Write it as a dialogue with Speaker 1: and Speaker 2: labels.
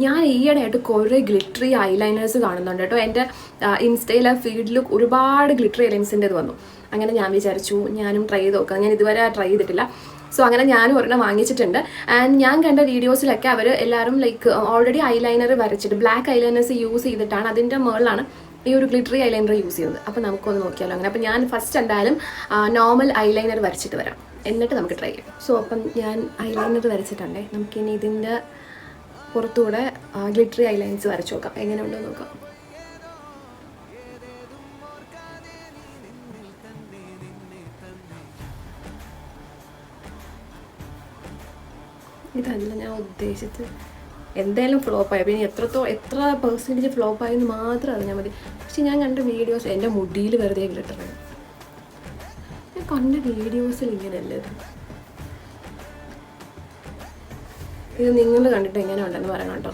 Speaker 1: ഞാൻ ഈയിടെയായിട്ട് കുറേ ഗ്ലിറ്ററി ഐലൈനേഴ്സ് കാണുന്നുണ്ട് കേട്ടോ. എൻ്റെ ഇൻസ്റ്റയിലെ ഫീഡിൽ ഒരുപാട് ഗ്ലിറ്ററി ഐലൈൻസിൻ്റെത് വന്നു. അങ്ങനെ ഞാൻ വിചാരിച്ചു ഞാനും ട്രൈ ചെയ്ത് നോക്കാം. ഞാൻ ഇതുവരെ ട്രൈ ചെയ്തിട്ടില്ല. സോ അങ്ങനെ ഞാനും ഒരെണ്ണം വാങ്ങിച്ചിട്ടുണ്ട്. ആൻഡ് ഞാൻ കണ്ട വീഡിയോസിലൊക്കെ അവർ എല്ലാവരും ലൈക്ക് ഓൾറെഡി ഐലൈനർ വരച്ചിട്ട് ബ്ലാക്ക് ഐലൈനേഴ്സ് യൂസ് ചെയ്തിട്ടാണ് അതിൻ്റെ മുകളിലാണ് ഈ ഒരു ഗ്ലിറ്ററി ഐലൈനർ യൂസ് ചെയ്യുന്നത്. അപ്പോൾ നമുക്കൊന്ന് നോക്കിയാലോ അങ്ങനെ. അപ്പോൾ ഞാൻ ഫസ്റ്റ് എന്തായാലും നോർമൽ ഐലൈനർ വരച്ചിട്ട് വരാം, എന്നിട്ട് നമുക്ക് ട്രൈ ചെയ്യാം. സോ അപ്പം ഞാൻ ഐലൈനർ വരച്ചിട്ടുണ്ടേ. നമുക്കിനി ഇതിൻ്റെ പുറത്തുകൂടെ ഗ്ലിറ്ററി ഐലൈൻസ് വരച്ച് നോക്കാം, എങ്ങനെ ഉണ്ടോ നോക്കാം. ഇതല്ല ഞാൻ ഉദ്ദേശിച്ചത്. എന്തായാലും ഫ്ലോപ്പായി. പിന്നെ എത്ര പെർസെൻറ്റേജ് ഫ്ലോപ്പായെന്ന് മാത്രം അറിഞ്ഞാൽ മതി. പക്ഷെ ഞാൻ കണ്ട വീഡിയോസ് എൻ്റെ മുടിയിൽ വെറുതെ ഗ്ലിറ്ററാണ്. ഞാൻ കണ്ട വീഡിയോസിൽ ഇങ്ങനെയല്ലേ ഇത് നിങ്ങൾ കണ്ടിട്ട് എങ്ങനെ ഉണ്ടെന്ന് പറയണം കേട്ടോ.